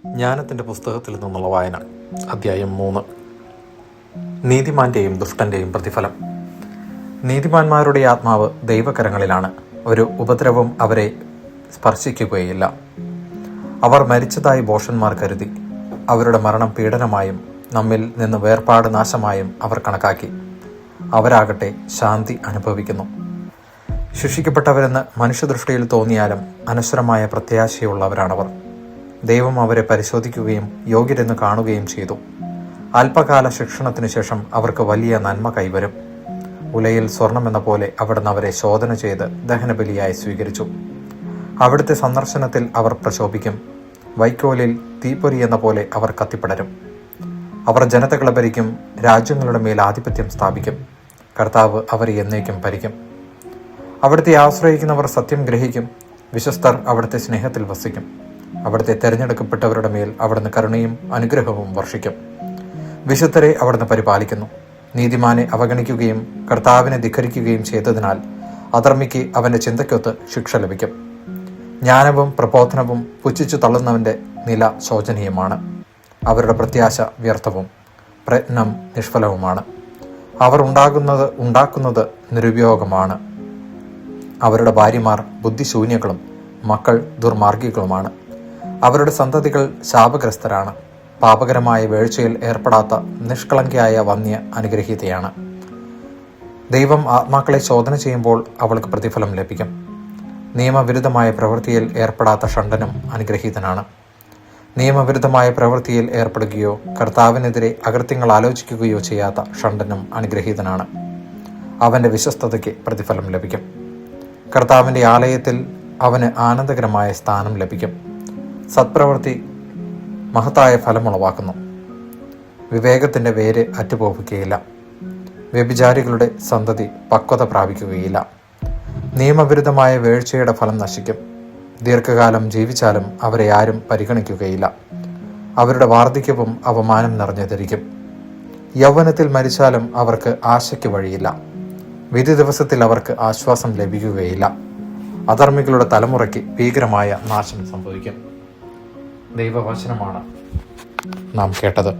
ജ്ഞാനത്തിൻ്റെ പുസ്തകത്തിൽ നിന്നുള്ള വായന, അധ്യായം 3. നീതിമാന്റെയും ദുഷ്ടൻ്റെയും പ്രതിഫലം. നീതിമാന്മാരുടെ ആത്മാവ് ദൈവകരങ്ങളിലാണ്. ഒരു ഉപദ്രവം അവരെ സ്പർശിക്കുകയില്ല. അവർ മരിച്ചതായി ഭോഷന്മാർ കരുതി. അവരുടെ മരണം പീഡനമായും നമ്മിൽ നിന്ന് വേർപാട് നാശമായും അവർ കണക്കാക്കി. അവരാകട്ടെ ശാന്തി അനുഭവിക്കുന്നു. ശിക്ഷിക്കപ്പെട്ടവരെന്ന് മനുഷ്യദൃഷ്ടിയിൽ തോന്നിയാലും അനശ്വരമായ പ്രത്യാശയുള്ളവരാണവർ. ദൈവം അവരെ പരിശോധിക്കുകയും യോഗ്യരെന്ന് കാണുകയും ചെയ്തു. അല്പകാല ശിക്ഷണത്തിനു ശേഷം അവർക്ക് വലിയ നന്മ കൈവരും. ഉലയിൽ സ്വർണമെന്ന പോലെ അവിടുന്ന് അവരെ ശോധന ചെയ്ത് ദഹനബലിയായി സ്വീകരിച്ചു. അവിടുത്തെ സന്ദർശനത്തിൽ അവർ പ്രശോഭിക്കും. വൈക്കോലിൽ തീപ്പൊരി എന്ന പോലെ അവർ കത്തിപ്പടരും. അവർ ജനതകളെ ഭരിക്കും, രാജ്യങ്ങളുടെ മേൽ ആധിപത്യം സ്ഥാപിക്കും. കർത്താവ് അവരെ എന്നേക്കും ഭരിക്കും. അവിടുത്തെ ആശ്രയിക്കുന്നവർ സത്യം ഗ്രഹിക്കും. വിശ്വസ്തർ അവിടുത്തെ സ്നേഹത്തിൽ വസിക്കും. അവിടുത്തെ തെരഞ്ഞെടുക്കപ്പെട്ടവരുടെ മേൽ അവിടുന്ന് കരുണയും അനുഗ്രഹവും വർഷിക്കും. വിശുദ്ധരെ അവിടുന്ന് പരിപാലിക്കുന്നു. നീതിമാനെ അവഗണിക്കുകയും കർത്താവിനെ ധിക്കരിക്കുകയും ചെയ്തതിനാൽ അധർമ്മിക്ക് അവൻ്റെ ചിന്തയ്ക്കൊത്ത് ശിക്ഷ ലഭിക്കും. ജ്ഞാനവും പ്രബോധനവും പുച്ഛിച്ചു തള്ളുന്നവൻ്റെ നില ശോചനീയമാണ്. അവരുടെ പ്രത്യാശ വ്യർത്ഥവും പ്രയത്നം നിഷ്ഫലവുമാണ്. അവർ ഉണ്ടാക്കുന്നത് നിരുപയോഗമാണ്. അവരുടെ ഭാര്യമാർ ബുദ്ധിശൂന്യകളും മക്കൾ ദുർമാർഗികളുമാണ്. അവരുടെ സന്തതികൾ ശാപഗ്രസ്തരാണ്. പാപകരമായ വീഴ്ചയിൽ ഏർപ്പെടാത്ത നിഷ്കളങ്കയായ വന്യ അനുഗ്രഹീതയാണ്. ദൈവം ആത്മാക്കളെ ശോധന ചെയ്യുമ്പോൾ അവൾക്ക് പ്രതിഫലം ലഭിക്കും. നിയമവിരുദ്ധമായ പ്രവൃത്തിയിൽ ഏർപ്പെടാത്ത ഷണ്ഡനും അനുഗ്രഹീതനാണ്. നിയമവിരുദ്ധമായ പ്രവൃത്തിയിൽ ഏർപ്പെടുകയോ കർത്താവിനെതിരെ അകൃത്യങ്ങൾ ആലോചിക്കുകയോ ചെയ്യാത്ത ഷണ്ഡനും അനുഗ്രഹീതനാണ്. അവൻ്റെ വിശ്വസ്തതയ്ക്ക് പ്രതിഫലം ലഭിക്കും. കർത്താവിൻ്റെ ആലയത്തിൽ അവന് ആനന്ദകരമായ സ്ഥാനം ലഭിക്കും. സത്പ്രവൃത്തി മഹത്തായ ഫലമുളവാക്കുന്നു. വിവേകത്തിൻ്റെ വേര് അറ്റുപോവുകയില്ല. വ്യഭിചാരികളുടെ സന്തതി പക്വത പ്രാപിക്കുകയില്ല. നിയമവിരുദ്ധമായ വീഴ്ചയുടെ ഫലം നശിക്കും. ദീർഘകാലം ജീവിച്ചാലും അവരെ ആരും പരിഗണിക്കുകയില്ല. അവരുടെ വാർദ്ധക്യവും അവമാനം നിറഞ്ഞുതിരിക്കും. യൗവനത്തിൽ മരിച്ചാലും അവർക്ക് ആശയ്ക്ക് വഴിയില്ല. വിധി ദിവസത്തിൽ അവർക്ക് ആശ്വാസം ലഭിക്കുകയില്ല. അധർമ്മികളുടെ തലമുറയ്ക്ക് ഭീകരമായ നാശം സംഭവിക്കും. ദൈവവചനമാണ് നാം കേട്ടത്.